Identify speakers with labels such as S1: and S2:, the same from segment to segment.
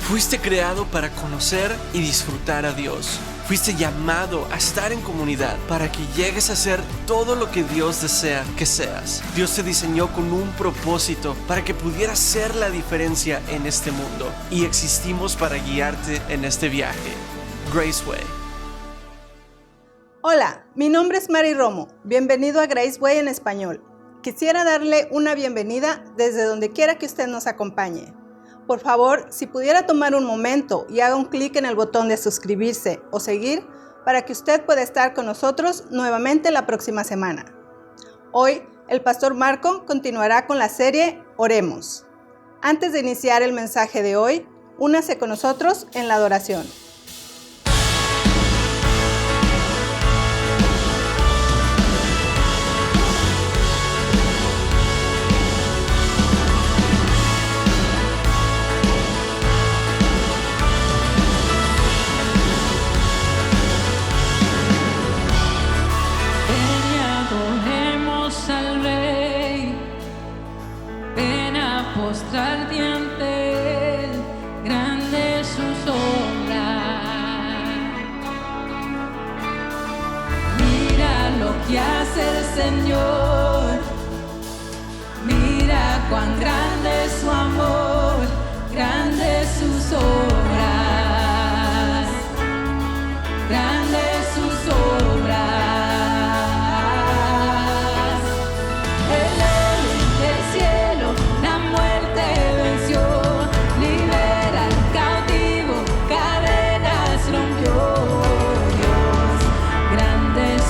S1: Fuiste creado para conocer y disfrutar a Dios. Fuiste llamado a estar en comunidad para que llegues a ser todo lo que Dios desea que seas. Dios te diseñó con un propósito para que pudieras ser la diferencia en este mundo, y existimos para guiarte en este viaje. Graceway.
S2: Hola, mi nombre es Mari Romo. Bienvenido a Graceway en español. Quisiera darle una bienvenida desde donde quiera que usted nos acompañe. Por favor, si pudiera tomar un momento y haga un clic en el botón de suscribirse o seguir para que usted pueda estar con nosotros nuevamente la próxima semana. Hoy, el pastor Marco continuará con la serie Oremos. Antes de iniciar el mensaje de hoy, únase con nosotros en la adoración.
S3: Postrarte ante Él, grande es sus obras. Mira lo que hace el Señor, mira cuán grande es su amor, grandes sus obras, grandes sus obras.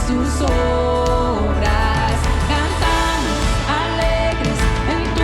S3: Sus obras, cantamos alegres en tu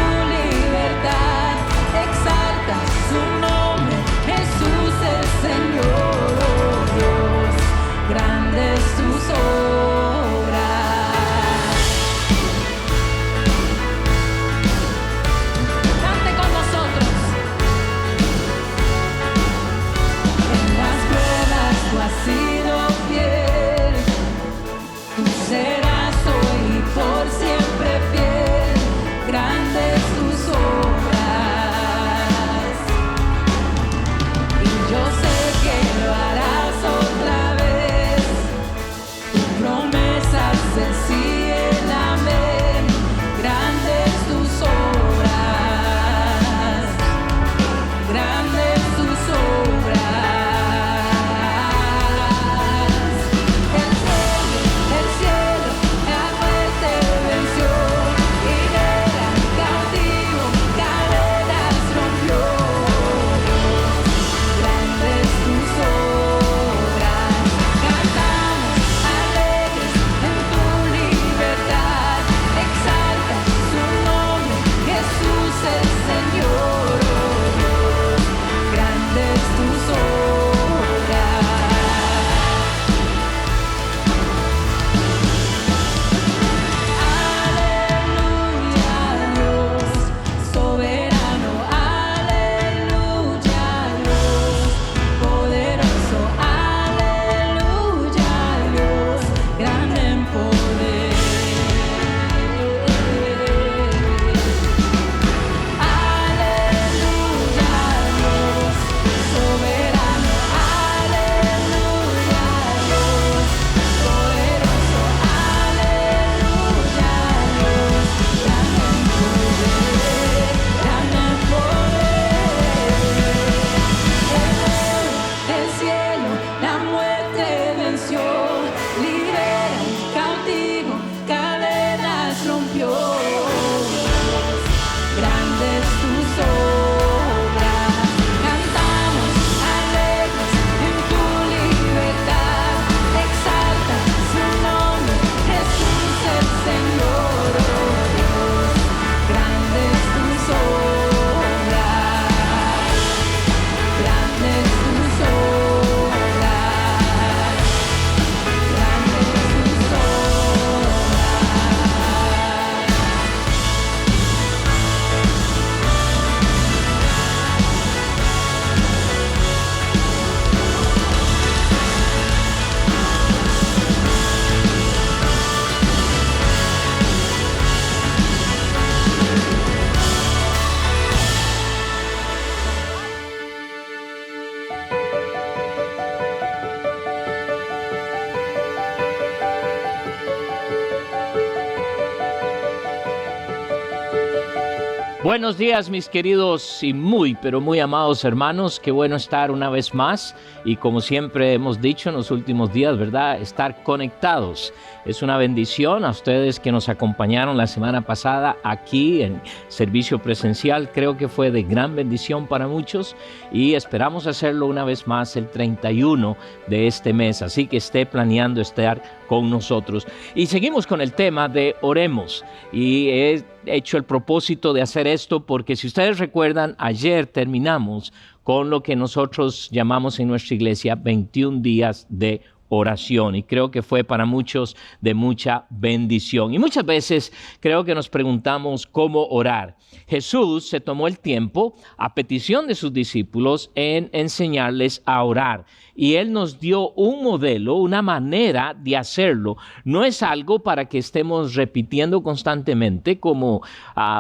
S4: Buenos días, mis queridos y pero muy amados hermanos. Qué bueno estar una vez más y, como siempre hemos dicho en los últimos días, ¿verdad?, estar conectados. Es una bendición a ustedes que nos acompañaron la semana pasada aquí en servicio presencial. Creo que fue de gran bendición para muchos y esperamos hacerlo una vez más el 31 de este mes. Así que esté planeando estar con nosotros. Y seguimos con el tema de oremos. Y he hecho el propósito de hacer esto porque, si ustedes recuerdan, ayer terminamos con lo que nosotros llamamos en nuestra iglesia 21 días de oración, y creo que fue para muchos de mucha bendición. Y muchas veces creo que nos preguntamos cómo orar. Jesús se tomó el tiempo, a petición de sus discípulos, en enseñarles a orar. Y Él nos dio un modelo, una manera de hacerlo. No es algo para que estemos repitiendo constantemente, como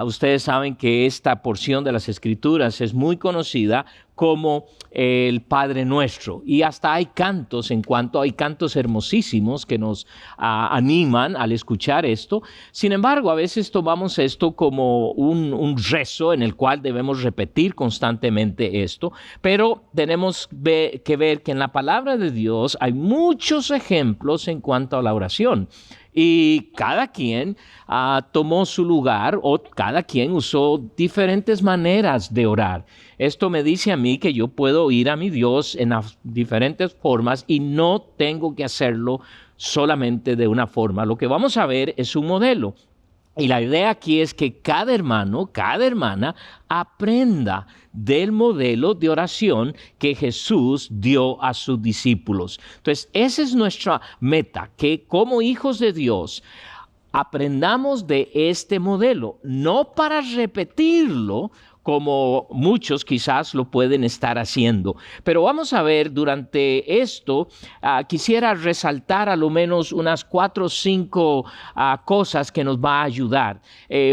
S4: ustedes saben que esta porción de las Escrituras es muy conocida como el Padre Nuestro. Y hasta hay cantos, hay cantos hermosísimos que nos animan al escuchar esto. Sin embargo, a veces tomamos esto como un rezo en el cual debemos repetir constantemente esto. Pero tenemos que ver que en la palabra de Dios hay muchos ejemplos en cuanto a la oración. Y cada quien tomó su lugar, o cada quien usó diferentes maneras de orar. Esto me dice a mí que yo puedo ir a mi Dios en las diferentes formas y no tengo que hacerlo solamente de una forma. Lo que vamos a ver es un modelo. Y la idea aquí es que cada hermano, cada hermana aprenda del modelo de oración que Jesús dio a sus discípulos. Entonces, esa es nuestra meta, que como hijos de Dios aprendamos de este modelo, no para repetirlo como muchos quizás lo pueden estar haciendo. Pero vamos a ver durante esto, quisiera resaltar a lo menos unas 4 o 5 cosas que nos va a ayudar.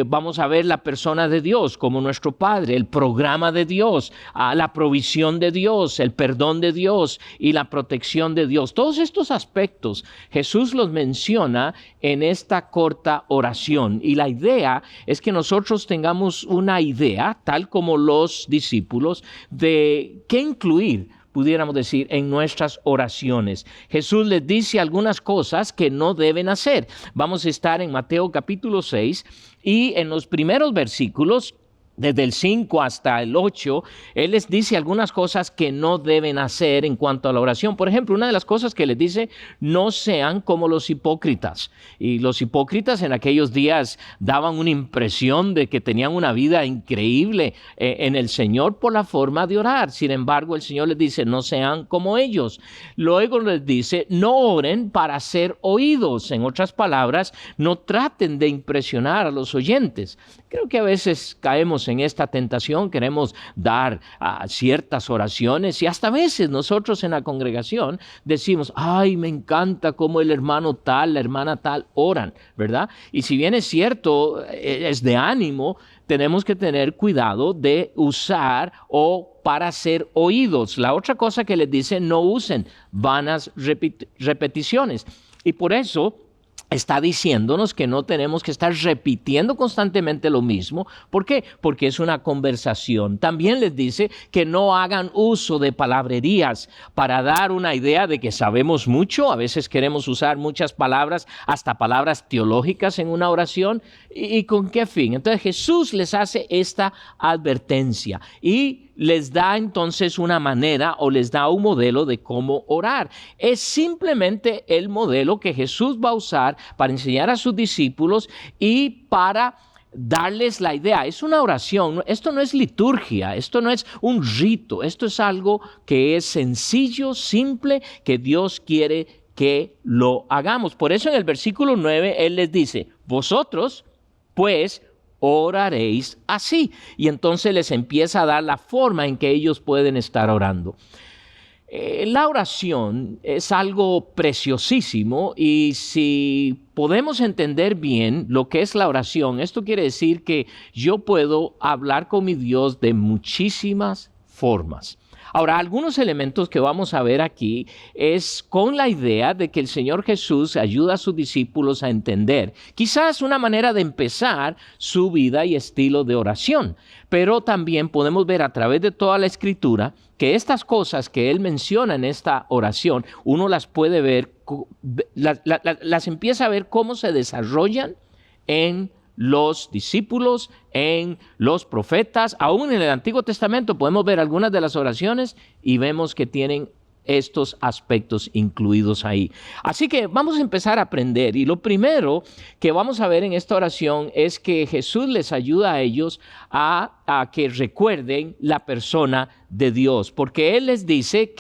S4: Vamos a ver la persona de Dios como nuestro Padre, el programa de Dios, la provisión de Dios, el perdón de Dios y la protección de Dios. Todos estos aspectos Jesús los menciona en esta corta oración. Y la idea es que nosotros tengamos una idea, tal como los discípulos, de qué incluir, pudiéramos decir, en nuestras oraciones. Jesús les dice algunas cosas que no deben hacer. Vamos a estar en Mateo capítulo 6 y en los primeros versículos, desde el 5 hasta el 8, Él les dice algunas cosas que no deben hacer en cuanto a la oración. Por ejemplo, una de las cosas que les dice: no sean como los hipócritas. Y los hipócritas en aquellos días daban una impresión de que tenían una vida increíble en el Señor por la forma de orar. Sin embargo, el Señor les dice: no sean como ellos. Luego les dice: no oren para ser oídos. En otras palabras, no traten de impresionar a los oyentes. Creo que a veces caemos en esta tentación, queremos dar ciertas oraciones, y hasta a veces nosotros en la congregación decimos: ay, me encanta cómo el hermano tal, la hermana tal oran, ¿verdad? Y si bien es cierto, es de ánimo, tenemos que tener cuidado de usar o para ser oídos. La otra cosa que les dice: no usen vanas repeticiones. Y por eso está diciéndonos que no tenemos que estar repitiendo constantemente lo mismo. ¿Por qué? Porque es una conversación. También les dice que no hagan uso de palabrerías para dar una idea de que sabemos mucho. A veces queremos usar muchas palabras, hasta palabras teológicas en una oración. ¿Y con qué fin? Entonces Jesús les hace esta advertencia y les da entonces una manera, o les da un modelo de cómo orar. Es simplemente el modelo que Jesús va a usar para enseñar a sus discípulos y para darles la idea. Es una oración, esto no es liturgia, esto no es un rito, esto es algo que es sencillo, simple, que Dios quiere que lo hagamos. Por eso en el versículo 9 Él les dice: vosotros, pues, oraréis así. Y entonces les empieza a dar la forma en que ellos pueden estar orando. La oración es algo preciosísimo, y si podemos entender bien lo que es la oración, esto quiere decir que yo puedo hablar con mi Dios de muchísimas formas. Ahora, algunos elementos que vamos a ver aquí es con la idea de que el Señor Jesús ayuda a sus discípulos a entender quizás una manera de empezar su vida y estilo de oración, pero también podemos ver a través de toda la Escritura que estas cosas que Él menciona en esta oración, uno las puede ver, las empieza a ver cómo se desarrollan en los discípulos, en los profetas. Aún en el Antiguo Testamento podemos ver algunas de las oraciones y vemos que tienen estos aspectos incluidos ahí. Así que vamos a empezar a aprender, y lo primero que vamos a ver en esta oración es que Jesús les ayuda a ellos a que recuerden la persona de Dios, porque Él les dice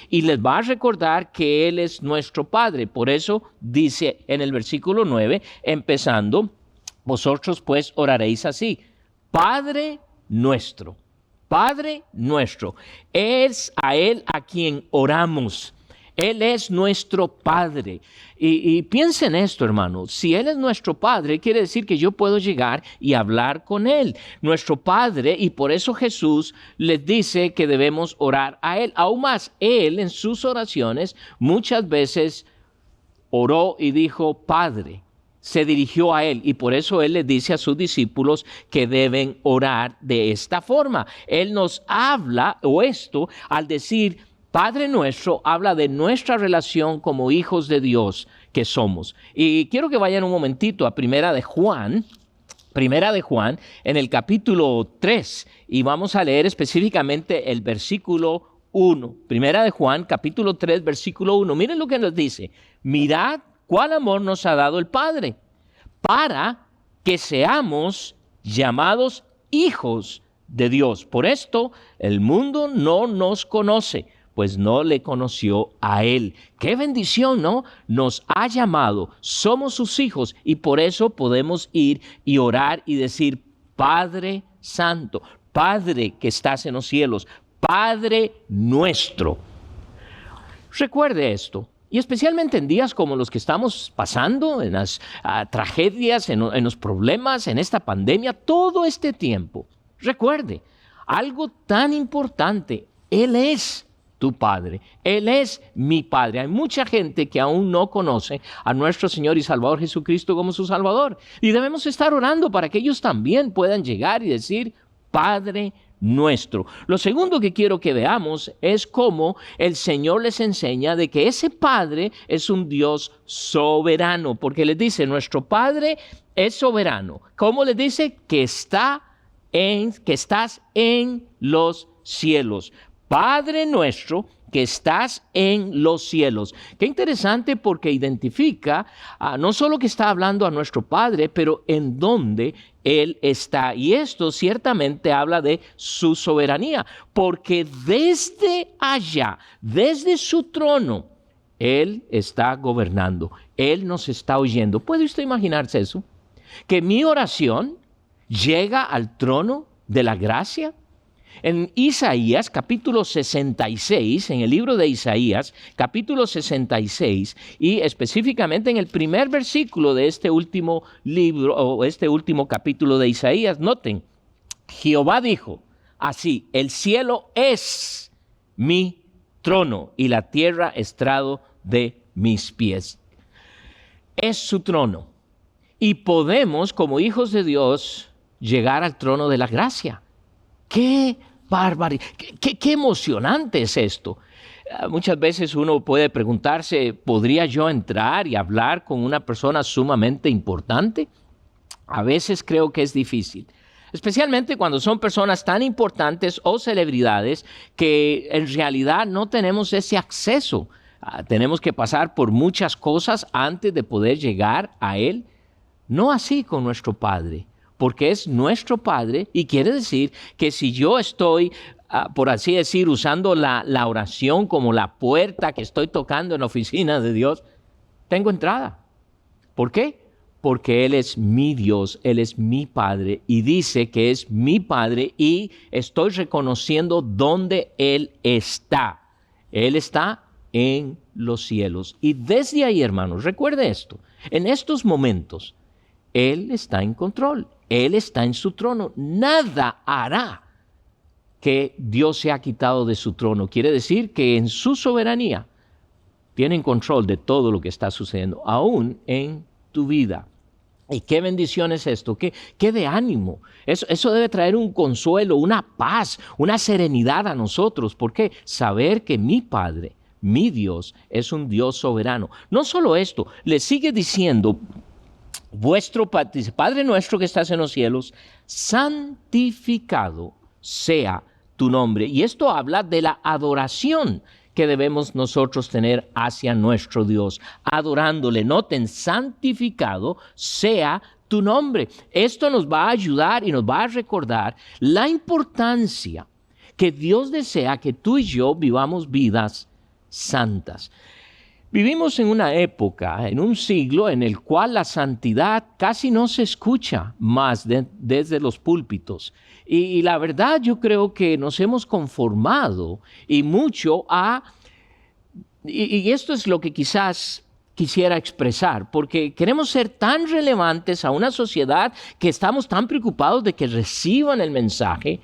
S4: y les va a recordar que Él es nuestro Padre. Por eso dice en el versículo 9, empezando: vosotros pues oraréis así: Padre nuestro. Padre nuestro, es a Él a quien oramos. Él es nuestro Padre. Y piensen esto, hermanos. Si Él es nuestro Padre, quiere decir que yo puedo llegar y hablar con Él. Nuestro Padre, y por eso Jesús les dice que debemos orar a Él. Aún más, Él en sus oraciones muchas veces oró y dijo Padre. Se dirigió a Él, y por eso Él les dice a sus discípulos que deben orar de esta forma. Él nos habla, o esto, al decir Padre nuestro, habla de nuestra relación como hijos de Dios que somos. Y quiero que vayan un momentito a Primera de Juan, en el capítulo 3, y vamos a leer específicamente el versículo 1. Primera de Juan, capítulo 3, versículo 1. Miren lo que nos dice: mirad cuál amor nos ha dado el Padre, para que seamos llamados hijos de Dios. Por esto el mundo no nos conoce, pues no le conoció a Él. ¡Qué bendición!, ¿no? Nos ha llamado, somos sus hijos, y por eso podemos ir y orar y decir: Padre Santo, Padre que estás en los cielos, Padre nuestro. Recuerde esto. Y especialmente en días como los que estamos pasando, en las tragedias, en los problemas, en esta pandemia, todo este tiempo, recuerde algo tan importante: Él es tu Padre, Él es mi Padre. Hay mucha gente que aún no conoce a nuestro Señor y Salvador Jesucristo como su Salvador, y debemos estar orando para que ellos también puedan llegar y decir Padre nuestro. Lo segundo que quiero que veamos es cómo el Señor les enseña de que ese Padre es un Dios soberano, porque les dice: nuestro Padre es soberano. ¿Cómo les dice? Que estás en los cielos. Padre nuestro que estás en los cielos. Qué interesante, porque identifica no solo que está hablando a nuestro Padre, pero en dónde Él está. Y esto ciertamente habla de su soberanía, porque desde allá, desde su trono, Él está gobernando. Él nos está oyendo. ¿Puede usted imaginarse eso? Que mi oración llega al trono de la gracia. En Isaías, capítulo 66, en el libro de Isaías, capítulo 66, y específicamente en el primer versículo de este último libro, o este último capítulo de Isaías, noten: Jehová dijo así: el cielo es mi trono y la tierra estrado de mis pies. Es su trono. Y podemos, como hijos de Dios, llegar al trono de la gracia. ¡Qué barbaridad! ¡Qué emocionante es esto! Muchas veces uno puede preguntarse: ¿podría yo entrar y hablar con una persona sumamente importante? A veces creo que es difícil, especialmente cuando son personas tan importantes o celebridades que en realidad no tenemos ese acceso. Tenemos que pasar por muchas cosas antes de poder llegar a Él. No así con nuestro Padre, porque es nuestro Padre, y quiere decir que si yo estoy, por así decir, usando la oración como la puerta que estoy tocando en la oficina de Dios, tengo entrada. ¿Por qué? Porque Él es mi Dios, Él es mi Padre, y dice que es mi Padre, y estoy reconociendo dónde Él está. Él está en los cielos. Y desde ahí, hermanos, recuerde esto: en estos momentos, Él está en control. Él está en su trono. Nada hará que Dios se ha quitado de su trono. Quiere decir que en su soberanía tienen control de todo lo que está sucediendo, aún en tu vida. Y qué bendición es esto, qué de ánimo. Eso debe traer un consuelo, una paz, una serenidad a nosotros. ¿Por qué? Saber que mi Padre, mi Dios, es un Dios soberano. No solo esto, le sigue diciendo, Padre nuestro que estás en los cielos, santificado sea tu nombre. Y esto habla de la adoración que debemos nosotros tener hacia nuestro Dios, adorándole. Noten, santificado sea tu nombre. Esto nos va a ayudar y nos va a recordar la importancia que Dios desea que tú y yo vivamos vidas santas. Vivimos en una época, en un siglo en el cual la santidad casi no se escucha más desde los púlpitos. Y la verdad yo creo que nos hemos conformado y mucho y esto es lo que quizás quisiera expresar, porque queremos ser tan relevantes a una sociedad que estamos tan preocupados de que reciban el mensaje,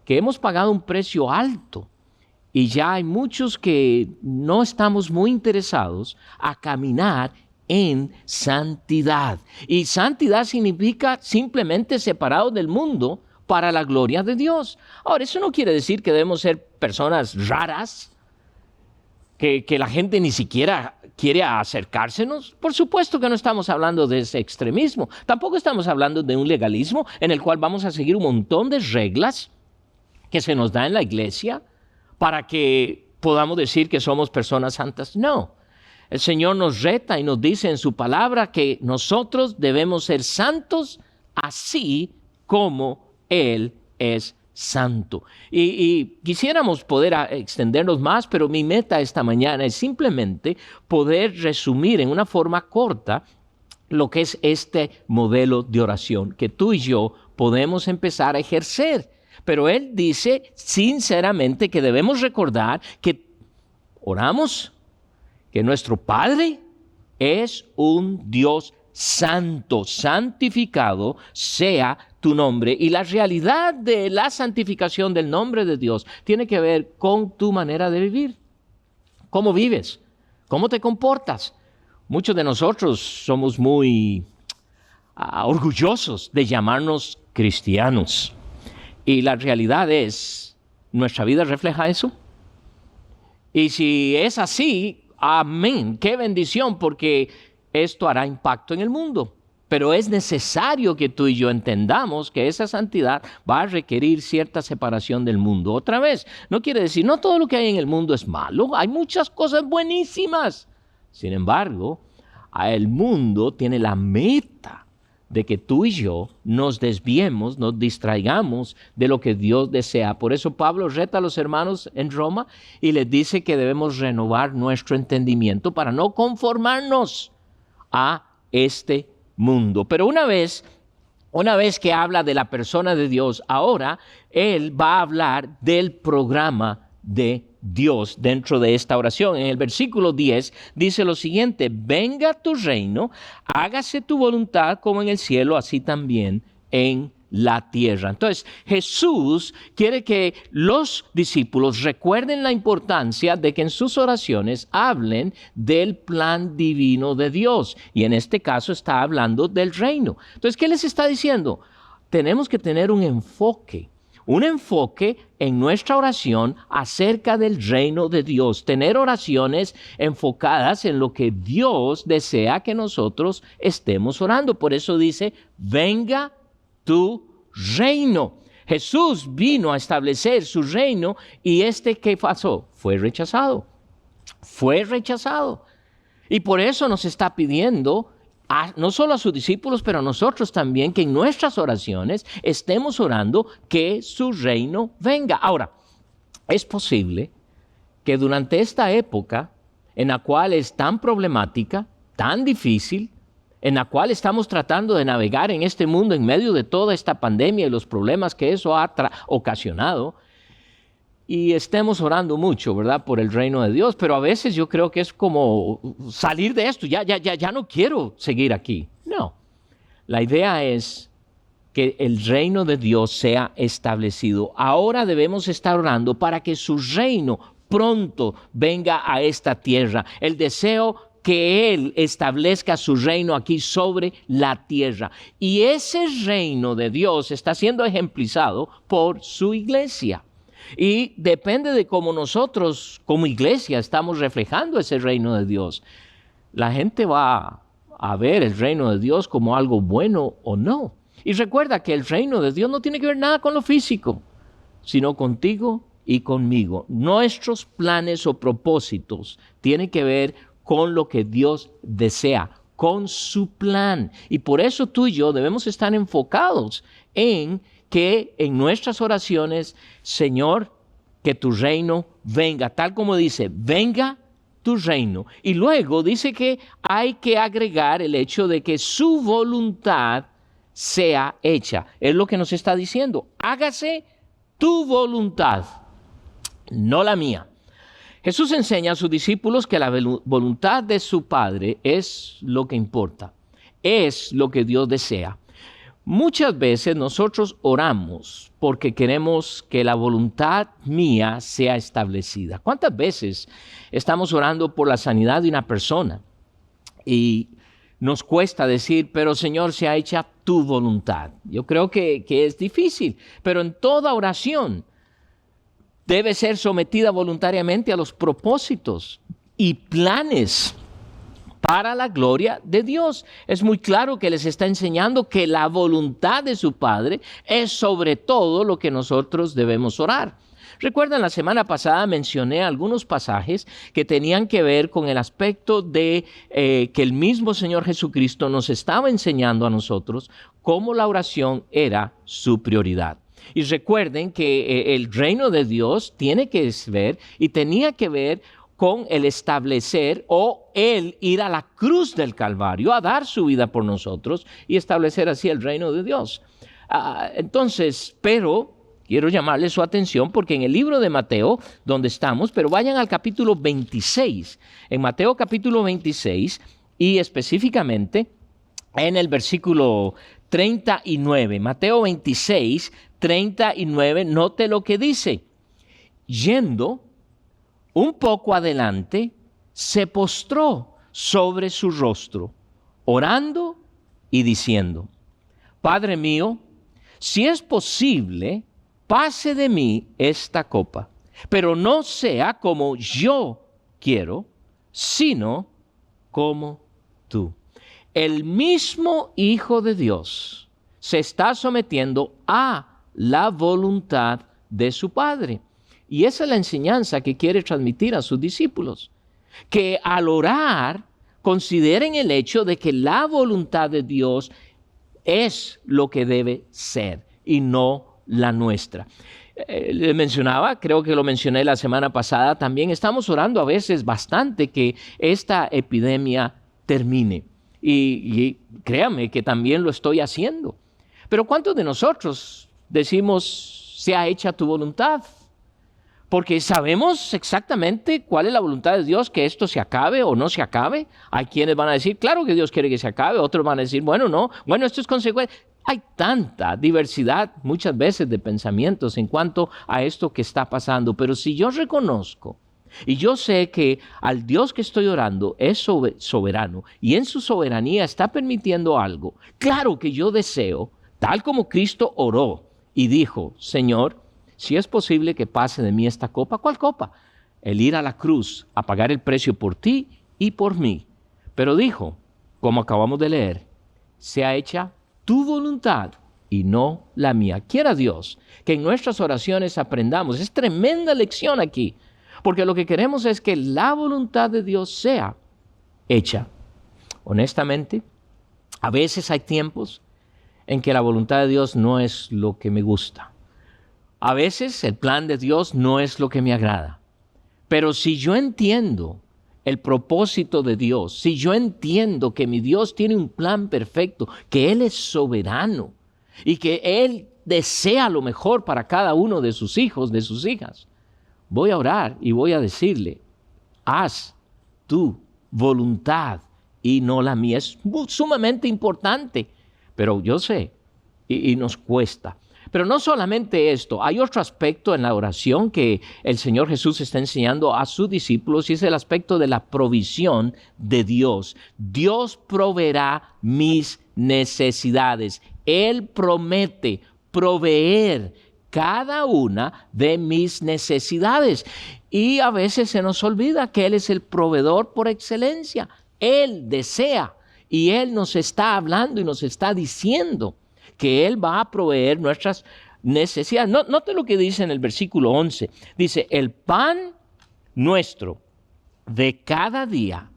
S4: que hemos pagado un precio alto. Y ya hay muchos que no estamos muy interesados a caminar en santidad. Y santidad significa simplemente separado del mundo para la gloria de Dios. Ahora, eso no quiere decir que debemos ser personas raras, que la gente ni siquiera quiere acercársenos. Por supuesto que no estamos hablando de ese extremismo. Tampoco estamos hablando de un legalismo en el cual vamos a seguir un montón de reglas que se nos da en la iglesia para que podamos decir que somos personas santas. No, el Señor nos reta y nos dice en su palabra que nosotros debemos ser santos así como Él es santo. Y quisiéramos poder extendernos más, pero mi meta esta mañana es simplemente poder resumir en una forma corta lo que es este modelo de oración que tú y yo podemos empezar a ejercer. Pero Él dice sinceramente que debemos recordar que oramos, que nuestro Padre es un Dios santo, santificado sea tu nombre. Y la realidad de la santificación del nombre de Dios tiene que ver con tu manera de vivir. ¿Cómo vives? ¿Cómo te comportas? Muchos de nosotros somos muy orgullosos de llamarnos cristianos. Y la realidad es, ¿nuestra vida refleja eso? Y si es así, amén, qué bendición, porque esto hará impacto en el mundo. Pero es necesario que tú y yo entendamos que esa santidad va a requerir cierta separación del mundo. Otra vez, no quiere decir, no todo lo que hay en el mundo es malo, hay muchas cosas buenísimas. Sin embargo, el mundo tiene la meta de que tú y yo nos desviemos, nos distraigamos de lo que Dios desea. Por eso Pablo reta a los hermanos en Roma y les dice que debemos renovar nuestro entendimiento para no conformarnos a este mundo. Pero una vez que habla de la persona de Dios, ahora él va a hablar del programa de Dios dentro de esta oración. En el versículo 10 dice lo siguiente: venga tu reino, hágase tu voluntad como en el cielo, así también en la tierra. Entonces, Jesús quiere que los discípulos recuerden la importancia de que en sus oraciones hablen del plan divino de Dios. Y en este caso está hablando del reino. Entonces, ¿qué les está diciendo? Tenemos que tener un enfoque en nuestra oración acerca del reino de Dios, tener oraciones enfocadas en lo que Dios desea que nosotros estemos orando. Por eso dice, venga tu reino. Jesús vino a establecer su reino y ¿qué pasó? Fue rechazado. Y por eso nos está pidiendo no solo a sus discípulos, pero a nosotros también, que en nuestras oraciones estemos orando que su reino venga. Ahora, es posible que durante esta época en la cual es tan problemática, tan difícil, en la cual estamos tratando de navegar en este mundo en medio de toda esta pandemia y los problemas que eso ha ocasionado, y estemos orando mucho, ¿verdad?, por el reino de Dios, pero a veces yo creo que es como salir de esto, ya no quiero seguir aquí. No, la idea es que el reino de Dios sea establecido. Ahora debemos estar orando para que su reino pronto venga a esta tierra. El deseo que Él establezca su reino aquí sobre la tierra. Y ese reino de Dios está siendo ejemplizado por su iglesia. Y depende de cómo nosotros como iglesia estamos reflejando ese reino de Dios. La gente va a ver el reino de Dios como algo bueno o no. Y recuerda que el reino de Dios no tiene que ver nada con lo físico, sino contigo y conmigo. Nuestros planes o propósitos tienen que ver con lo que Dios desea, con su plan. Y por eso tú y yo debemos estar enfocados en que en nuestras oraciones, Señor, que tu reino venga, tal como dice, venga tu reino. Y luego dice que hay que agregar el hecho de que su voluntad sea hecha. Es lo que nos está diciendo. Hágase tu voluntad, no la mía. Jesús enseña a sus discípulos que la voluntad de su Padre es lo que importa, es lo que Dios desea. Muchas veces nosotros oramos porque queremos que la voluntad mía sea establecida. ¿Cuántas veces estamos orando por la sanidad de una persona y nos cuesta decir, pero Señor, sea hecha tu voluntad? Yo creo que es difícil, pero en toda oración debe ser sometida voluntariamente a los propósitos y planes para la gloria de Dios. Es muy claro que les está enseñando que la voluntad de su Padre es sobre todo lo que nosotros debemos orar. Recuerdan, la semana pasada mencioné algunos pasajes que tenían que ver con el aspecto de que el mismo Señor Jesucristo nos estaba enseñando a nosotros cómo la oración era su prioridad. Y recuerden que el reino de Dios tiene que ver y tenía que ver con el establecer o el ir a la cruz del Calvario a dar su vida por nosotros y establecer así el reino de Dios. Entonces, pero quiero llamarle su atención porque en el libro de Mateo, donde estamos, pero vayan al capítulo 26, en Mateo capítulo 26 y específicamente en el versículo 39, Mateo 26, 39, note lo que dice. Yendo un poco adelante, se postró sobre su rostro, orando y diciendo, Padre mío, si es posible, pase de mí esta copa, pero no sea como yo quiero, sino como tú. El mismo Hijo de Dios se está sometiendo a la voluntad de su Padre. Y esa es la enseñanza que quiere transmitir a sus discípulos. Que al orar, consideren el hecho de que la voluntad de Dios es lo que debe ser y no la nuestra. Le mencionaba, creo que lo mencioné la semana pasada, también estamos orando a veces bastante que esta epidemia termine. Y créame que también lo estoy haciendo. Pero ¿cuántos de nosotros decimos, sea hecha tu voluntad? Porque sabemos exactamente cuál es la voluntad de Dios, que esto se acabe o no se acabe. Hay quienes van a decir, claro que Dios quiere que se acabe. Otros van a decir, bueno, no, bueno, esto es consecuencia. Hay tanta diversidad muchas veces de pensamientos en cuanto a esto que está pasando. Pero si yo reconozco y yo sé que al Dios que estoy orando es soberano y en su soberanía está permitiendo algo, claro que yo deseo, tal como Cristo oró y dijo, Señor, si es posible que pase de mí esta copa. ¿Cuál copa? El ir a la cruz, a pagar el precio por ti y por mí. Pero dijo, como acabamos de leer, sea hecha tu voluntad y no la mía. Quiera Dios que en nuestras oraciones aprendamos. Es tremenda lección aquí, porque lo que queremos es que la voluntad de Dios sea hecha. Honestamente, a veces hay tiempos en que la voluntad de Dios no es lo que me gusta. A veces el plan de Dios no es lo que me agrada. Pero si yo entiendo el propósito de Dios, si yo entiendo que mi Dios tiene un plan perfecto, que Él es soberano y que Él desea lo mejor para cada uno de sus hijos, de sus hijas, voy a orar y voy a decirle, haz tu voluntad y no la mía. Es sumamente importante, pero yo sé y nos cuesta. Pero no solamente esto, hay otro aspecto en la oración que el Señor Jesús está enseñando a sus discípulos, y es el aspecto de la provisión de Dios. Dios proveerá mis necesidades. Él promete proveer cada una de mis necesidades. Y a veces se nos olvida que Él es el proveedor por excelencia. Él desea y Él nos está hablando y nos está diciendo que Él va a proveer nuestras necesidades. Note lo que dice en el versículo 11. Dice, el pan nuestro de cada día,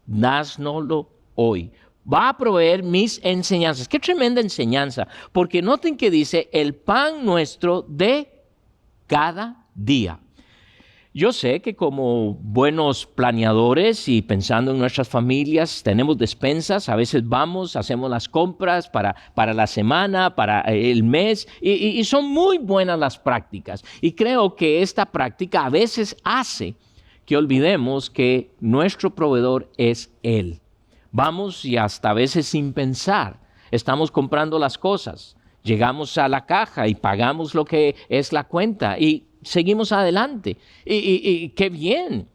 S4: dásnoslo hoy. Va a proveer mis enseñanzas. Qué tremenda enseñanza, porque noten que dice, el pan nuestro de cada día. Yo sé que como buenos planeadores y pensando en nuestras familias, tenemos despensas, a veces vamos, hacemos las compras para la semana, para el mes, y son muy buenas las prácticas. Y creo que esta práctica a veces hace que olvidemos que nuestro proveedor es Él. Vamos y hasta a veces sin pensar, estamos comprando las cosas, llegamos a la caja y pagamos lo que es la cuenta y seguimos adelante, y qué bien,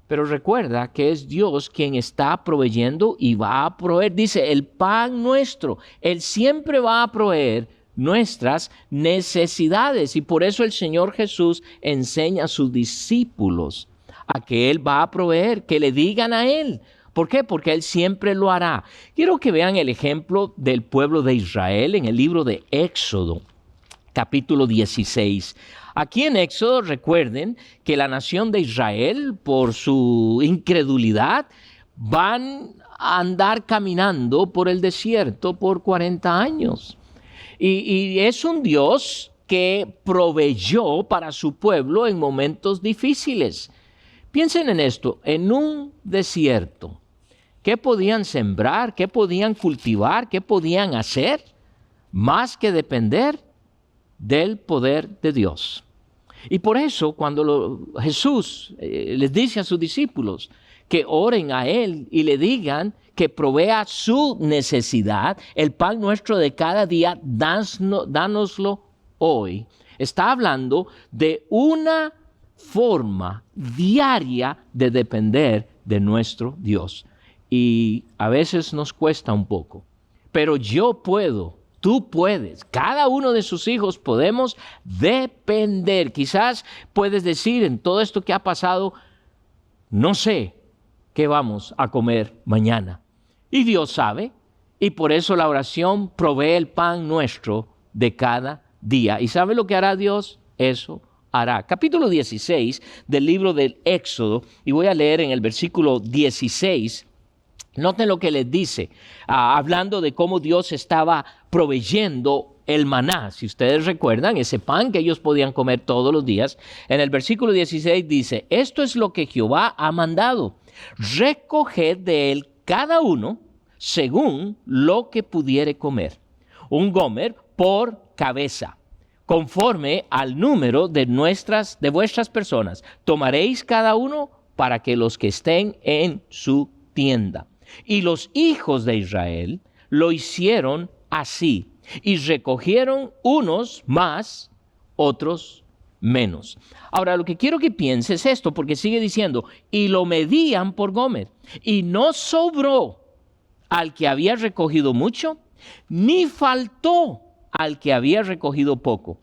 S4: pero recuerda que es Dios quien está proveyendo y va a proveer, dice, el pan nuestro. Él siempre va a proveer nuestras necesidades, y por eso el Señor Jesús enseña a sus discípulos a que Él va a proveer, que le digan a Él. ¿Por qué? Porque Él siempre lo hará. Quiero que vean el ejemplo del pueblo de Israel en el libro de Éxodo, capítulo 16. Aquí en Éxodo recuerden que la nación de Israel, por su incredulidad, van a andar caminando por el desierto por 40 años. Y es un Dios que proveyó para su pueblo en momentos difíciles. Piensen en esto, en un desierto, ¿qué podían sembrar? ¿Qué podían cultivar? ¿Qué podían hacer? Más que depender del poder de Dios. Y por eso cuando Jesús les dice a sus discípulos que oren a Él y le digan que provea su necesidad, el pan nuestro de cada día, dánoslo hoy. Está hablando de una forma diaria de depender de nuestro Dios. Y a veces nos cuesta un poco, pero yo puedo. Tú puedes, cada uno de sus hijos podemos depender. Quizás puedes decir en todo esto que ha pasado, no sé qué vamos a comer mañana. Y Dios sabe, y por eso la oración provee el pan nuestro de cada día. ¿Y sabe lo que hará Dios? Eso hará. Capítulo 16 del libro del Éxodo, y voy a leer en el versículo 16. Noten lo que les dice, hablando de cómo Dios estaba proveyendo el maná. Si ustedes recuerdan, ese pan que ellos podían comer todos los días. En el versículo 16 dice, esto es lo que Jehová ha mandado. Recoged de él cada uno según lo que pudiere comer. Un gomer por cabeza, conforme al número de vuestras personas. Tomaréis cada uno para que los que estén en su tienda. Y los hijos de Israel lo hicieron así, y recogieron unos más, otros menos. Ahora, lo que quiero que pienses es esto, porque sigue diciendo, y lo medían por gomer, y no sobró al que había recogido mucho, ni faltó al que había recogido poco.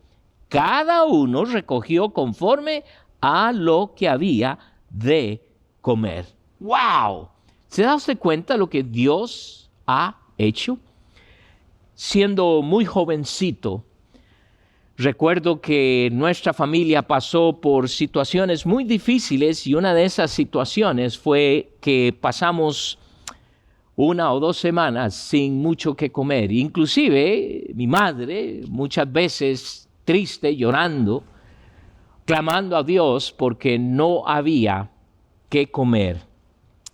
S4: Cada uno recogió conforme a lo que había de comer. ¡Wow! ¿Se da usted cuenta lo que Dios ha hecho? Siendo muy jovencito, recuerdo que nuestra familia pasó por situaciones muy difíciles, y una de esas situaciones fue que pasamos 1 o 2 semanas sin mucho que comer. Inclusive mi madre muchas veces triste, llorando, clamando a Dios porque no había que comer.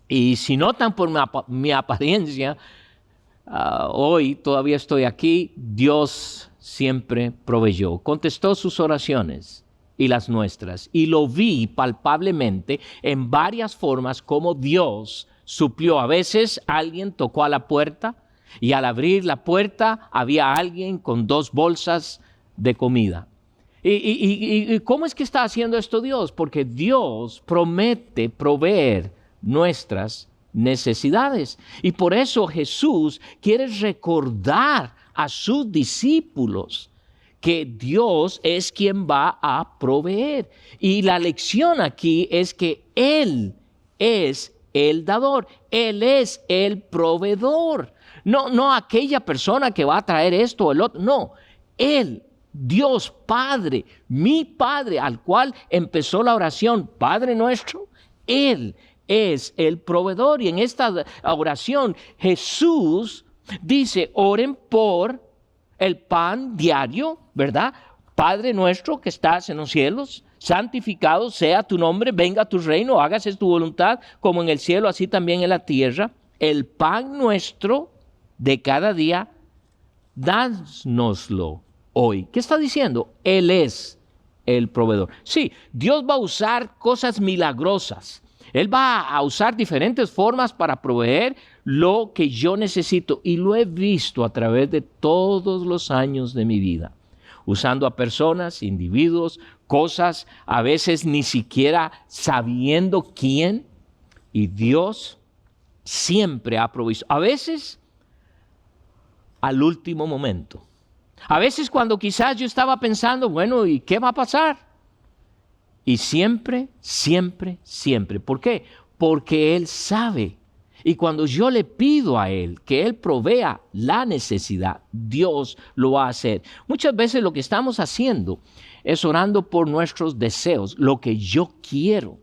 S4: Y si notan por mi apariencia, hoy todavía estoy aquí. Dios siempre proveyó, contestó sus oraciones y las nuestras, y lo vi palpablemente en varias formas como Dios suplió. A veces alguien tocó a la puerta Y al abrir la puerta había alguien con 2 bolsas de comida. ¿Y cómo es que está haciendo esto Dios? Porque Dios promete proveer nuestras necesidades. Y por eso Jesús quiere recordar a sus discípulos que Dios es quien va a proveer. Y la lección aquí es que Él es el dador, Él es el proveedor. No aquella persona que va a traer esto o el otro, no, Él, Dios Padre, mi Padre, al cual empezó la oración, Padre nuestro, Él es el proveedor. Y en esta oración Jesús dice, oren por el pan diario, ¿verdad? Padre nuestro que estás en los cielos, santificado sea tu nombre, venga tu reino, hágase tu voluntad como en el cielo, así también en la tierra. El pan nuestro de cada día, dánoslo hoy. ¿Qué está diciendo? Él es el proveedor. Sí, Dios va a usar cosas milagrosas. Él va a usar diferentes formas para proveer lo que yo necesito. Y lo he visto a través de todos los años de mi vida. Usando a personas, individuos, cosas, a veces ni siquiera sabiendo quién. Y Dios siempre ha provisto. A veces al último momento. A veces cuando quizás yo estaba pensando, bueno, ¿y qué va a pasar? Y siempre, siempre, siempre. ¿Por qué? Porque Él sabe. Y cuando yo le pido a Él que Él provea la necesidad, Dios lo va a hacer. Muchas veces lo que estamos haciendo es orando por nuestros deseos, lo que yo quiero,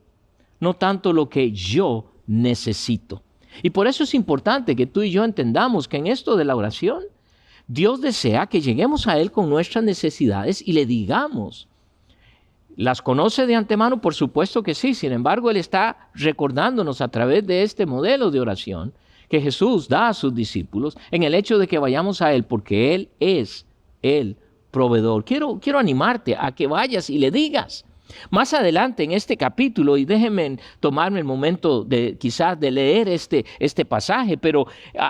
S4: no tanto lo que yo necesito. Y por eso es importante que tú y yo entendamos que en esto de la oración, Dios desea que lleguemos a Él con nuestras necesidades y le digamos. ¿Las conoce de antemano? Por supuesto que sí. Sin embargo, Él está recordándonos a través de este modelo de oración que Jesús da a sus discípulos en el hecho de que vayamos a Él porque Él es el proveedor. Quiero animarte a que vayas y le digas. Más adelante en este capítulo, y déjenme tomarme el momento de quizás de leer este pasaje, pero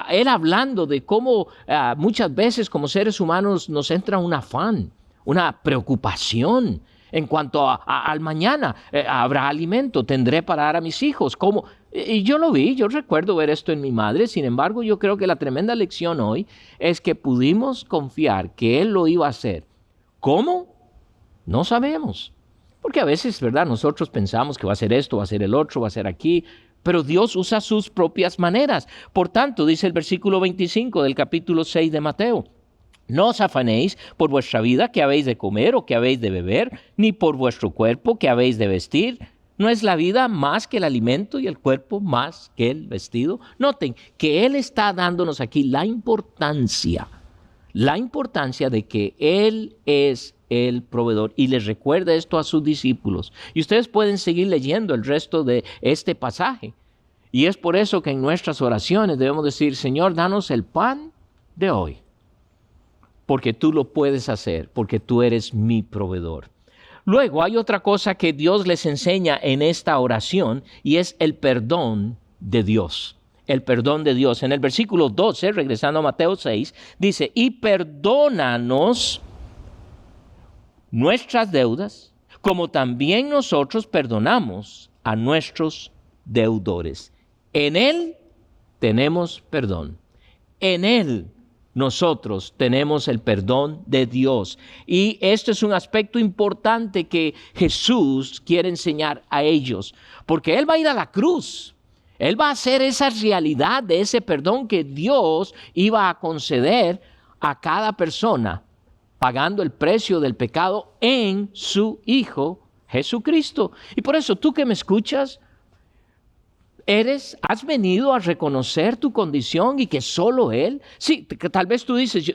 S4: Él hablando de cómo muchas veces como seres humanos nos entra un afán, una preocupación en cuanto al mañana. ¿Habrá alimento? ¿Tendré para dar a mis hijos? ¿Cómo? Y yo lo vi, yo recuerdo ver esto en mi madre. Sin embargo, yo creo que la tremenda lección hoy es que pudimos confiar que Él lo iba a hacer. ¿Cómo? No sabemos. Porque a veces, ¿verdad? Nosotros pensamos que va a ser esto, va a ser el otro, va a ser aquí. Pero Dios usa sus propias maneras. Por tanto, dice el versículo 25 del capítulo 6 de Mateo. No os afanéis por vuestra vida, que habéis de comer o que habéis de beber, ni por vuestro cuerpo, que habéis de vestir. ¿No es la vida más que el alimento y el cuerpo más que el vestido? Noten que Él está dándonos aquí la importancia de que Él es el proveedor. Y les recuerda esto a sus discípulos. Y ustedes pueden seguir leyendo el resto de este pasaje. Y es por eso que en nuestras oraciones debemos decir, Señor, danos el pan de hoy. Porque tú lo puedes hacer, porque tú eres mi proveedor. Luego hay otra cosa que Dios les enseña en esta oración y es el perdón de Dios. El perdón de Dios. En el versículo 12, regresando a Mateo 6, dice, y perdónanos nuestras deudas, como también nosotros perdonamos a nuestros deudores. En Él tenemos perdón. En Él nosotros tenemos el perdón de Dios. Y esto es un aspecto importante que Jesús quiere enseñar a ellos, porque Él va a ir a la cruz. Él va a hacer esa realidad de ese perdón que Dios iba a conceder a cada persona, pagando el precio del pecado en su Hijo Jesucristo. Y por eso tú que me escuchas, has venido a reconocer tu condición y que solo Él. Sí, que tal vez tú dices,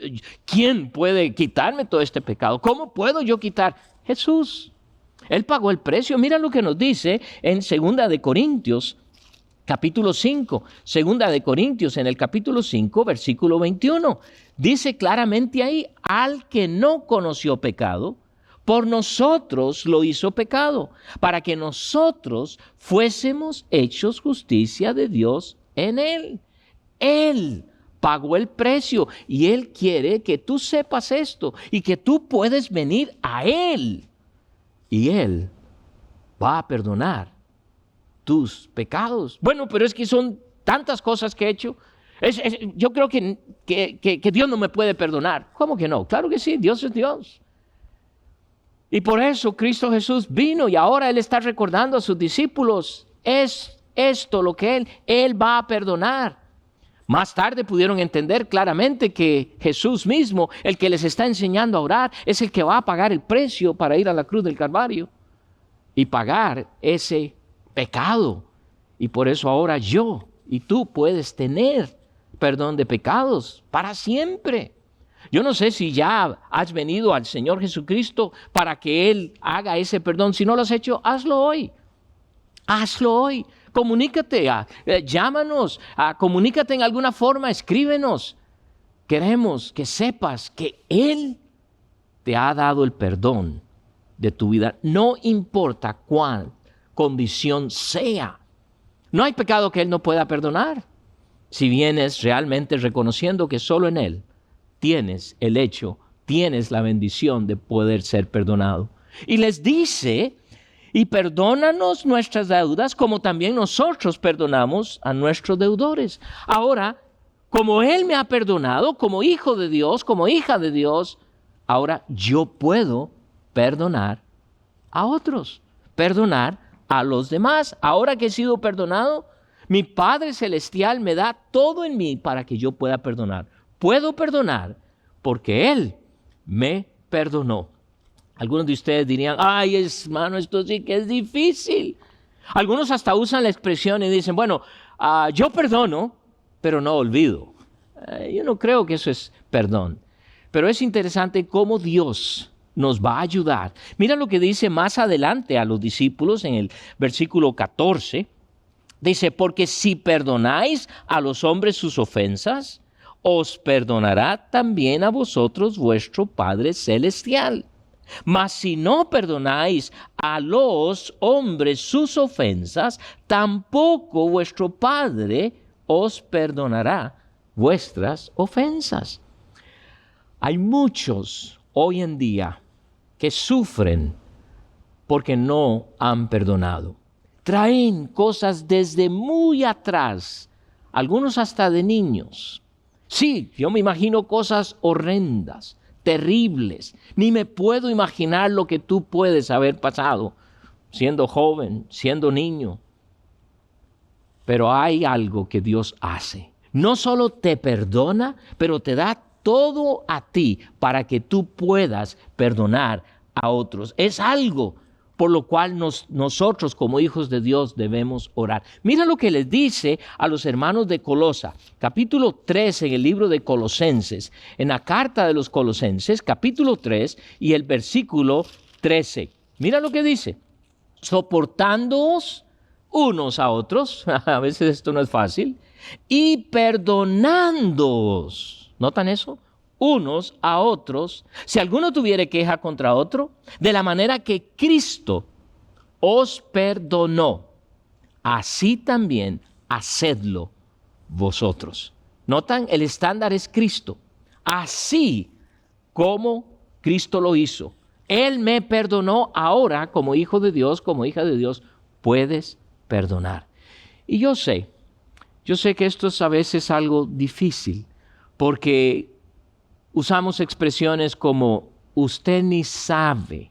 S4: ¿quién puede quitarme todo este pecado? ¿Cómo puedo yo quitar? Jesús. Él pagó el precio. Mira lo que nos dice en 2 de Corintios, capítulo 5. 2 de Corintios, en el capítulo 5, versículo 21. Dice claramente ahí, al que no conoció pecado, por nosotros lo hizo pecado, para que nosotros fuésemos hechos justicia de Dios en Él. Él pagó el precio y Él quiere que tú sepas esto y que tú puedes venir a Él y Él va a perdonar tus pecados. Bueno, pero es que son tantas cosas que he hecho. Yo creo que Dios no me puede perdonar. ¿Cómo que no? Claro que sí, Dios es Dios. Y por eso Cristo Jesús vino y ahora Él está recordando a sus discípulos, es esto lo que Él va a perdonar. Más tarde pudieron entender claramente que Jesús mismo, el que les está enseñando a orar, es el que va a pagar el precio para ir a la cruz del Calvario y pagar ese pecado. Y por eso ahora yo y tú puedes tener perdón de pecados para siempre. Yo no sé si ya has venido al Señor Jesucristo para que Él haga ese perdón. Si no lo has hecho, hazlo hoy. Hazlo hoy. Comunícate, llámanos, comunícate en alguna forma, escríbenos. Queremos que sepas que Él te ha dado el perdón de tu vida. No importa cuál condición sea. No hay pecado que Él no pueda perdonar. Si vienes realmente reconociendo que solo en Él tienes el hecho, tienes la bendición de poder ser perdonado. Y les dice, y perdónanos nuestras deudas como también nosotros perdonamos a nuestros deudores. Ahora, como Él me ha perdonado, como hijo de Dios, como hija de Dios, ahora yo puedo perdonar a otros, perdonar a los demás. Ahora que he sido perdonado, mi Padre Celestial me da todo en mí para que yo pueda perdonar. Puedo perdonar porque Él me perdonó. Algunos de ustedes dirían, ay, hermano, esto sí que es difícil. Algunos hasta usan la expresión y dicen, bueno, yo perdono, pero no olvido. Yo no creo que eso es perdón. Pero es interesante cómo Dios nos va a ayudar. Mira lo que dice más adelante a los discípulos en el versículo 14. Dice, porque si perdonáis a los hombres sus ofensas, os perdonará también a vosotros vuestro Padre Celestial. Mas si no perdonáis a los hombres sus ofensas, tampoco vuestro Padre os perdonará vuestras ofensas. Hay muchos hoy en día que sufren porque no han perdonado. Traen cosas desde muy atrás, algunos hasta de niños. Sí, yo me imagino cosas horrendas, terribles. Ni me puedo imaginar lo que tú puedes haber pasado siendo joven, siendo niño. Pero hay algo que Dios hace. No solo te perdona, pero te da todo a ti para que tú puedas perdonar a otros. Es algo por lo cual nosotros como hijos de Dios debemos orar. Mira lo que les dice a los hermanos de Colosa, capítulo 3 en el libro de Colosenses, en la carta de los Colosenses, capítulo 3 y el versículo 13. Mira lo que dice, soportándoos unos a otros, a veces esto no es fácil, y perdonándoos. ¿Notan eso? Unos a otros, si alguno tuviere queja contra otro, de la manera que Cristo os perdonó, así también hacedlo vosotros. ¿Notan? El estándar es Cristo. Así como Cristo lo hizo. Él me perdonó, ahora como hijo de Dios, como hija de Dios, puedes perdonar. Y yo sé que esto es a veces algo difícil, porque usamos expresiones como, usted ni sabe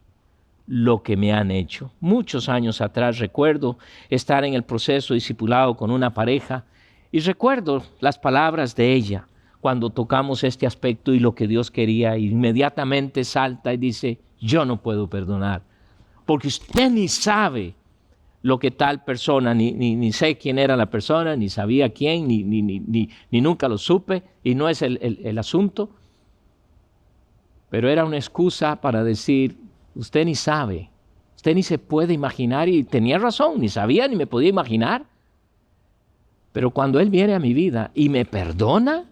S4: lo que me han hecho. Muchos años atrás recuerdo estar en el proceso discipulado con una pareja y recuerdo las palabras de ella cuando tocamos este aspecto y lo que Dios quería. Y inmediatamente salta y dice, yo no puedo perdonar, porque usted ni sabe lo que tal persona, ni sé quién era la persona, ni sabía quién, ni nunca lo supe, y no es el asunto. Pero era una excusa para decir, usted ni sabe, usted ni se puede imaginar, y tenía razón, ni sabía ni me podía imaginar. Pero cuando Él viene a mi vida y me perdona,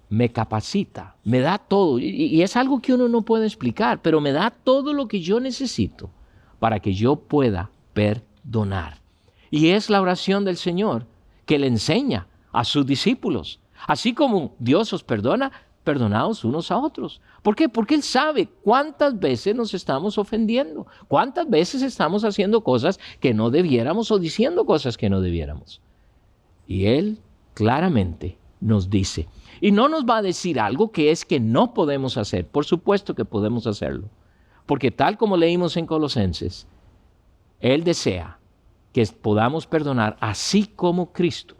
S4: me capacita, me da todo, y es algo que uno no puede explicar, pero me da todo lo que yo necesito para que yo pueda perdonar. Y es la oración del Señor que le enseña a sus discípulos. Así como Dios os perdona, perdonaos unos a otros. ¿Por qué? Porque Él sabe cuántas veces nos estamos ofendiendo, cuántas veces estamos haciendo cosas que no debiéramos o diciendo cosas que no debiéramos. Y Él claramente nos dice, y no nos va a decir algo que es que no podemos hacer. Por supuesto que podemos hacerlo, porque tal como leímos en Colosenses, Él desea que podamos perdonar así como Cristo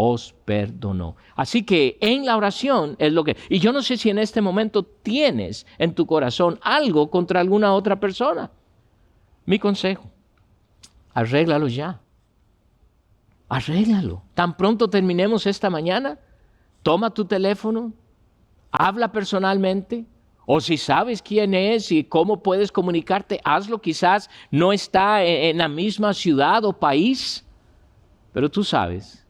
S4: os perdonó. Así que en la oración es lo que... Y yo no sé si en este momento tienes en tu corazón algo contra alguna otra persona. Mi consejo, arréglalo ya. Arréglalo. Tan pronto terminemos esta mañana, toma tu teléfono, habla personalmente, o si sabes quién es y cómo puedes comunicarte, hazlo. Quizás no está en la misma ciudad o país, pero tú sabes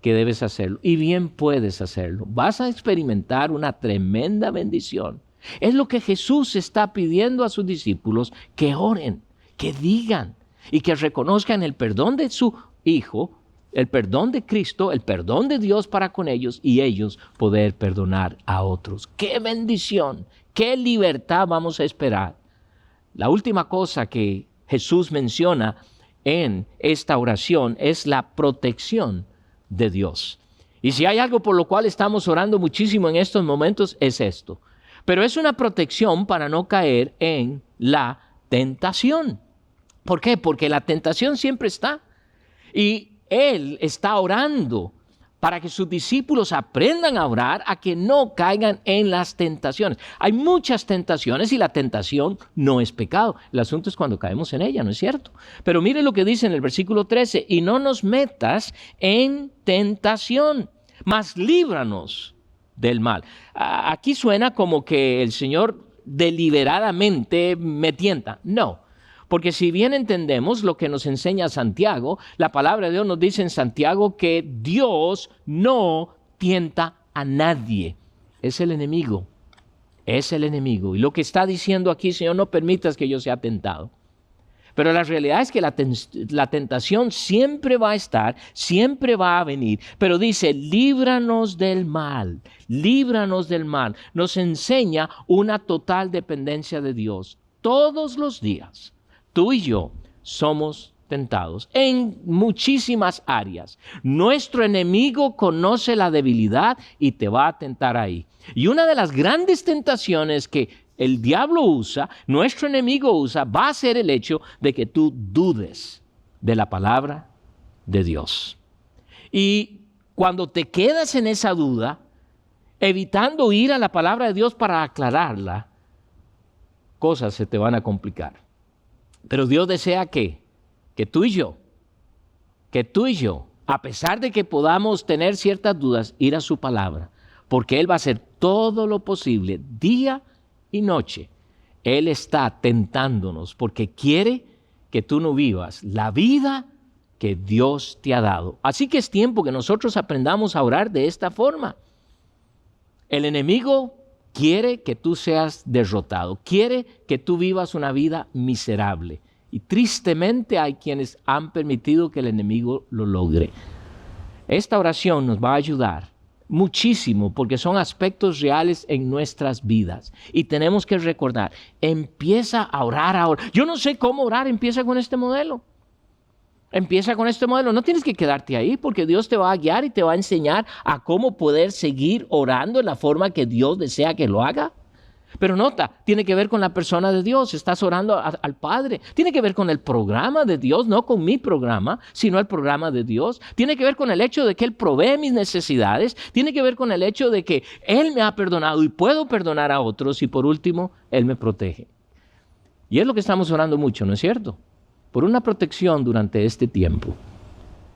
S4: que debes hacerlo y bien puedes hacerlo. Vas a experimentar una tremenda bendición. Es lo que Jesús está pidiendo a sus discípulos, que oren, que digan y que reconozcan el perdón de su Hijo, el perdón de Cristo, el perdón de Dios para con ellos y ellos poder perdonar a otros. ¡Qué bendición! ¡Qué libertad vamos a esperar! La última cosa que Jesús menciona en esta oración es la protección de Dios. Y si hay algo por lo cual estamos orando muchísimo en estos momentos, es esto. Pero es una protección para no caer en la tentación. ¿Por qué? Porque la tentación siempre está. Y Él está orando para que sus discípulos aprendan a orar, a que no caigan en las tentaciones. Hay muchas tentaciones y la tentación no es pecado. El asunto es cuando caemos en ella, ¿no es cierto? Pero mire lo que dice en el versículo 13, y no nos metas en tentación, mas líbranos del mal. Aquí suena como que el Señor deliberadamente me tienta. No. Porque si bien entendemos lo que nos enseña Santiago, la palabra de Dios nos dice en Santiago que Dios no tienta a nadie. Es el enemigo. Es el enemigo. Y lo que está diciendo aquí, Señor, no permitas que yo sea tentado. Pero la realidad es que la tentación siempre va a estar, siempre va a venir. Pero dice, líbranos del mal, líbranos del mal. Nos enseña una total dependencia de Dios. Todos los días, tú y yo somos tentados en muchísimas áreas. Nuestro enemigo conoce la debilidad y te va a tentar ahí. Y una de las grandes tentaciones que el diablo usa, nuestro enemigo usa, va a ser el hecho de que tú dudes de la palabra de Dios. Y cuando te quedas en esa duda, evitando ir a la palabra de Dios para aclararla, cosas se te van a complicar. Pero Dios desea que tú y yo, a pesar de que podamos tener ciertas dudas, ir a su palabra, porque Él va a hacer todo lo posible, día y noche. Él está tentándonos porque quiere que tú no vivas la vida que Dios te ha dado. Así que es tiempo que nosotros aprendamos a orar de esta forma. El enemigo quiere que tú seas derrotado, quiere que tú vivas una vida miserable. Y tristemente hay quienes han permitido que el enemigo lo logre. Esta oración nos va a ayudar muchísimo porque son aspectos reales en nuestras vidas. Y tenemos que recordar, empieza a orar ahora. Yo no sé cómo orar, empieza con este modelo. Empieza con este modelo. No tienes que quedarte ahí porque Dios te va a guiar y te va a enseñar a cómo poder seguir orando en la forma que Dios desea que lo haga. Pero nota, tiene que ver con la persona de Dios. Estás orando al Padre. Tiene que ver con el programa de Dios, no con mi programa, sino el programa de Dios. Tiene que ver con el hecho de que Él provee mis necesidades. Tiene que ver con el hecho de que Él me ha perdonado y puedo perdonar a otros. Y por último, Él me protege. Y es lo que estamos orando mucho, ¿no es cierto? Por una protección durante este tiempo.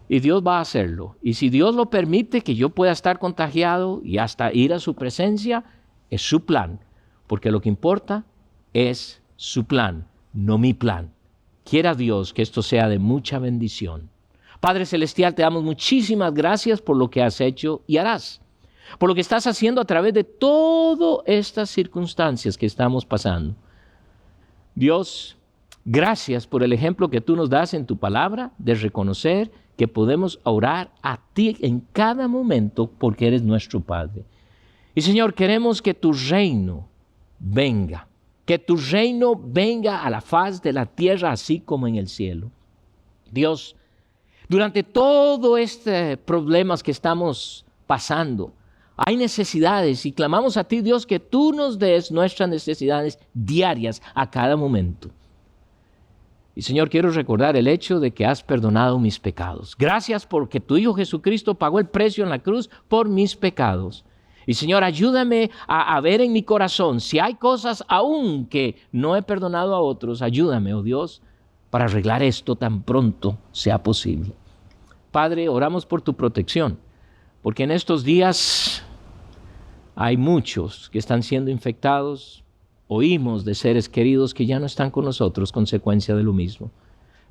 S4: Y Dios va a hacerlo. Y si Dios lo permite que yo pueda estar contagiado y hasta ir a su presencia, es su plan. Porque lo que importa es su plan, no mi plan. Quiera Dios que esto sea de mucha bendición. Padre Celestial, te damos muchísimas gracias por lo que has hecho y harás. Por lo que estás haciendo a través de todas estas circunstancias que estamos pasando. Dios, gracias por el ejemplo que tú nos das en tu palabra de reconocer que podemos orar a ti en cada momento porque eres nuestro Padre. Y Señor, queremos que tu reino venga, que tu reino venga a la faz de la tierra así como en el cielo. Dios, durante todo este problemas que estamos pasando, hay necesidades y clamamos a ti, Dios, que tú nos des nuestras necesidades diarias a cada momento. Y Señor, quiero recordar el hecho de que has perdonado mis pecados. Gracias porque tu Hijo Jesucristo pagó el precio en la cruz por mis pecados. Y Señor, ayúdame a ver en mi corazón si hay cosas aún que no he perdonado a otros. Ayúdame, oh Dios, para arreglar esto tan pronto sea posible. Padre, oramos por tu protección, porque en estos días hay muchos que están siendo infectados. Oímos de seres queridos que ya no están con nosotros, consecuencia de lo mismo.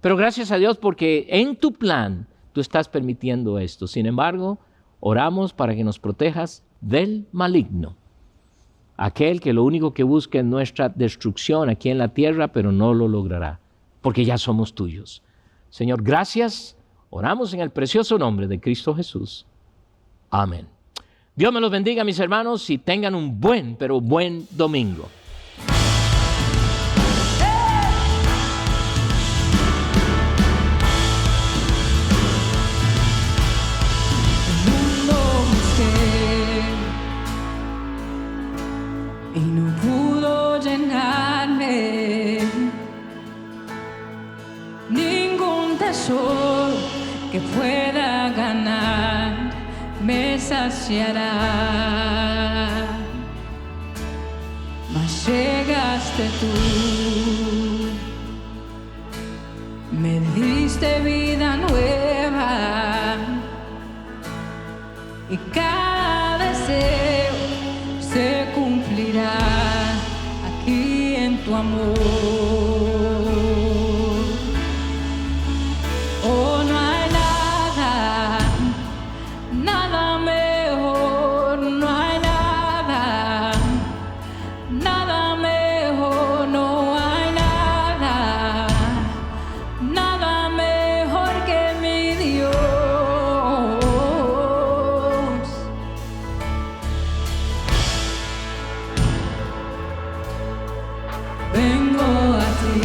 S4: Pero gracias a Dios porque en tu plan tú estás permitiendo esto. Sin embargo, oramos para que nos protejas del maligno, aquel que lo único que busca es nuestra destrucción aquí en la tierra, pero no lo logrará, porque ya somos tuyos. Señor, gracias. Oramos en el precioso nombre de Cristo Jesús. Amén. Dios me los bendiga, mis hermanos, y tengan un buen, pero buen domingo.
S3: Y no pudo llenarme ningún tesoro que pueda ganar me saciará. Mas llegaste tú, me diste vida nueva y cada deseo se cumplirá aquí en tu amor. Oh, no hay nada, nada mejor, no hay nada, nada mejor, no hay nada, nada mejor que mi Dios. Vengo a ti,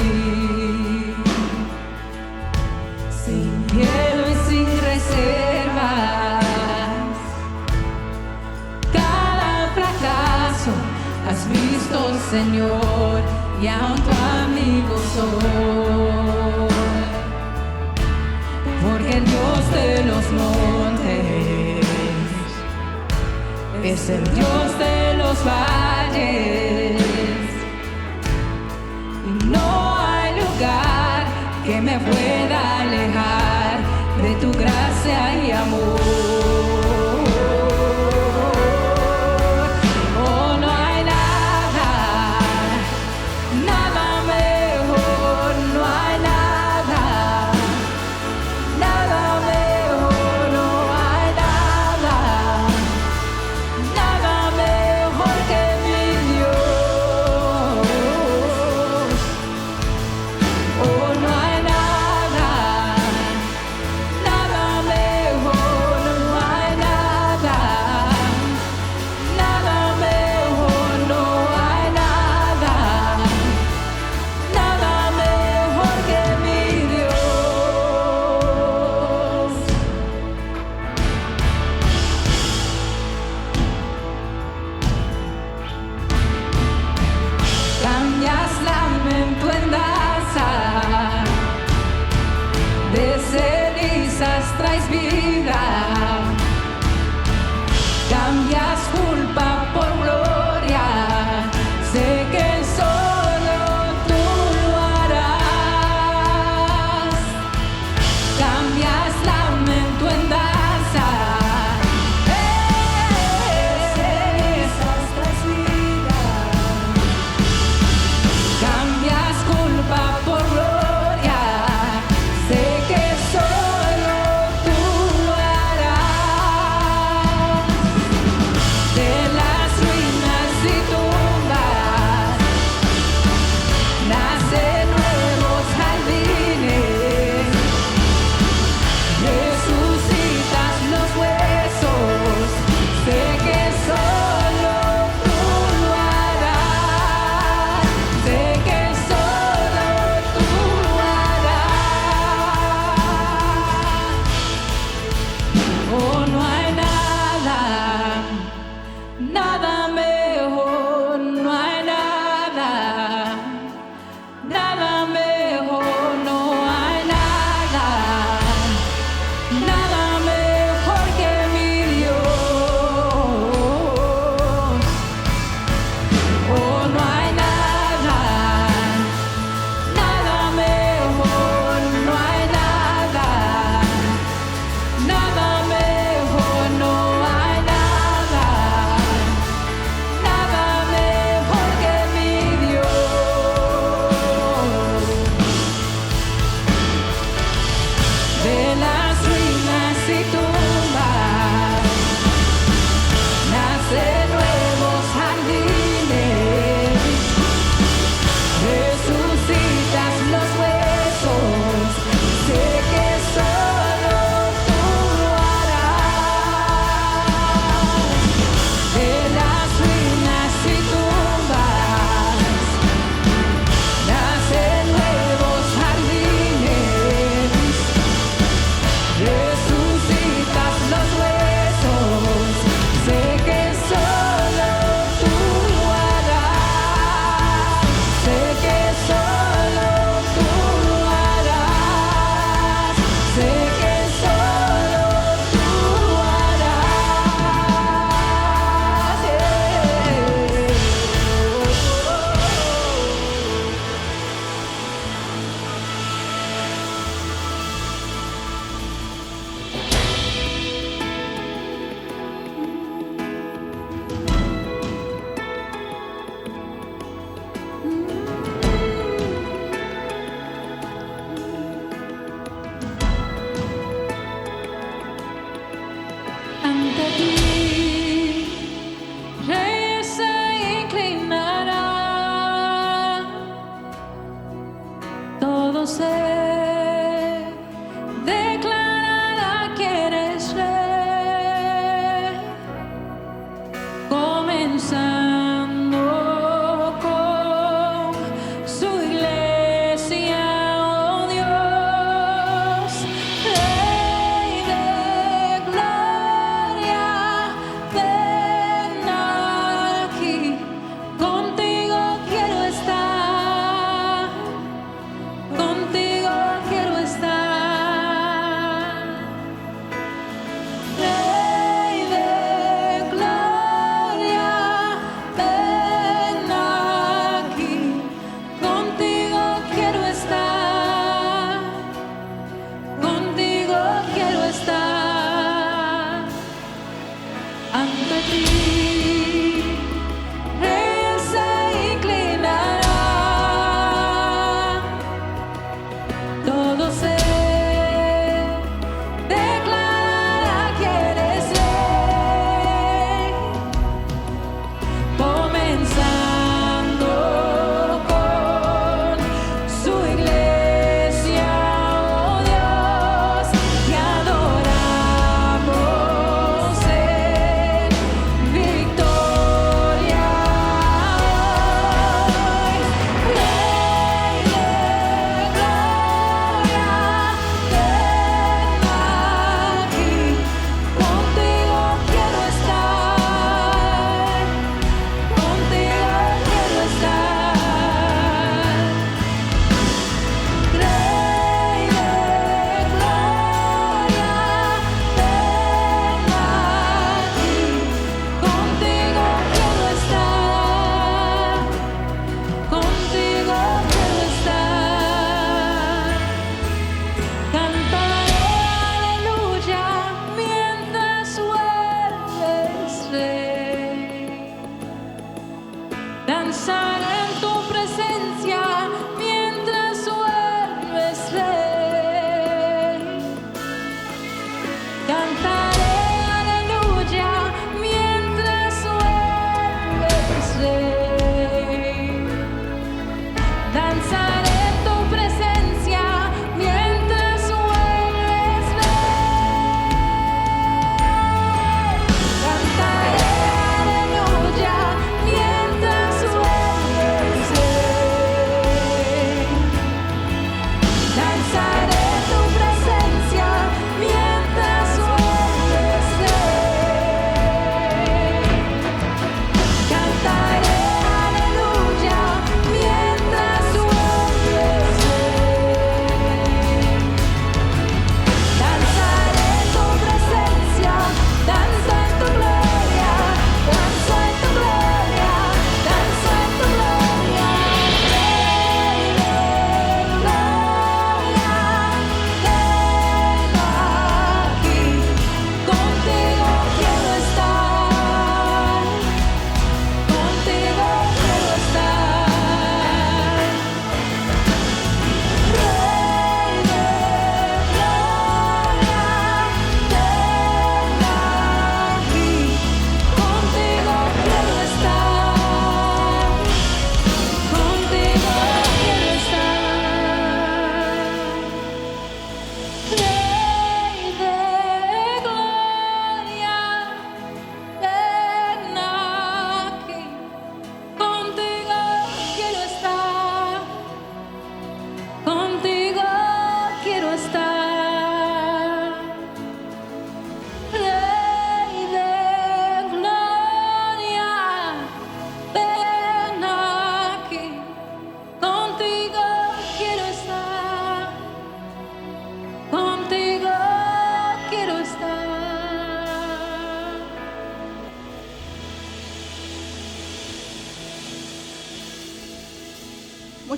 S3: sin miedo y sin reservas. Cada fracaso has visto, Señor, y aún tu amigo soy. Porque el Dios de los montes es el Dios de los valles. No hay lugar que me pueda alejar de tu gracia y amor. Oh, no hay nada, nada mejor, no hay nada, nada mejor, no hay nada, nada mejor que mi Dios. Oh, no hay nada, nada mejor, no hay nada, nada mejor, no hay nada, nada mejor que mi Dios. Cambias lamento en danza, de cenizas traes vida, cambias culpa por gloria, sé que solo tú lo harás. Cambias lamento en danza, de cenizas traes vida, cambias culpa por gloria, sé que solo tú lo harás.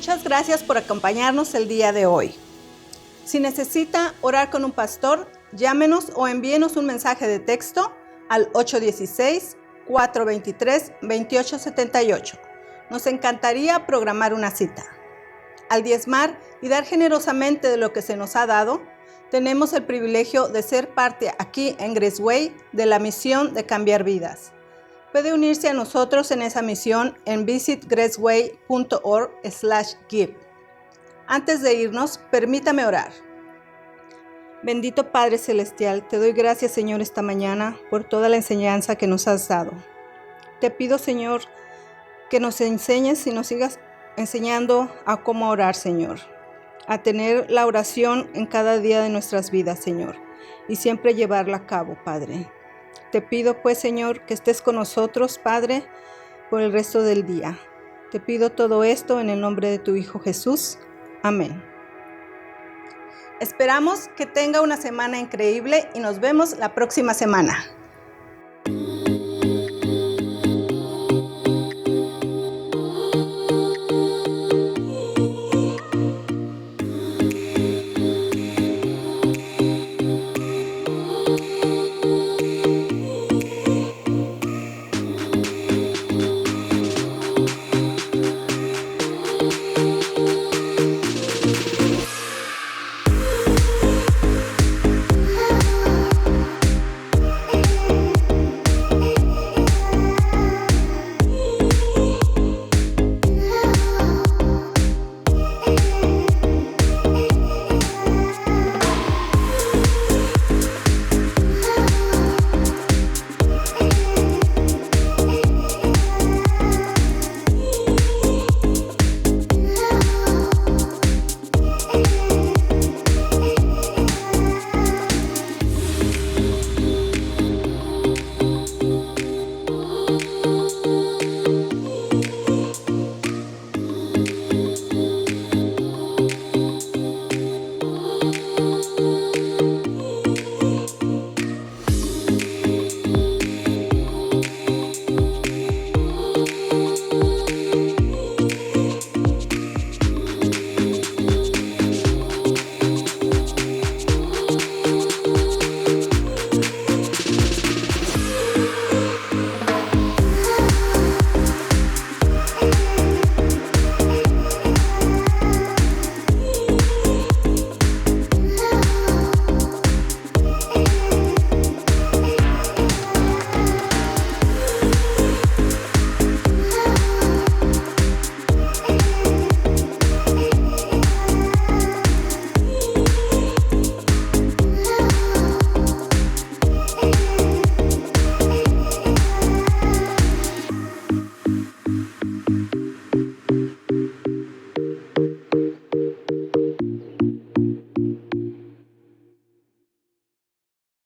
S2: Muchas gracias por acompañarnos el día de hoy. Si necesita orar con un pastor, llámenos o envíenos un mensaje de texto al 816-423-2878. Nos encantaría programar una cita. Al diezmar y dar generosamente de lo que se nos ha dado, tenemos el privilegio de ser parte aquí en Graceway de la misión de cambiar vidas. Puede unirse a nosotros en esa misión en visitgraceway.org/give. Antes de irnos, permítame orar. Bendito Padre Celestial, te doy gracias, Señor, esta mañana por toda la enseñanza que nos has dado. Te pido, Señor, que nos enseñes y nos sigas enseñando a cómo orar, Señor, a tener la oración en cada día de nuestras vidas, Señor, y siempre llevarla a cabo, Padre. Te pido, pues, Señor, que estés con nosotros, Padre, por el resto del día. Te pido todo esto en el nombre de tu Hijo Jesús. Amén. Esperamos que tenga una semana increíble y nos vemos la próxima semana.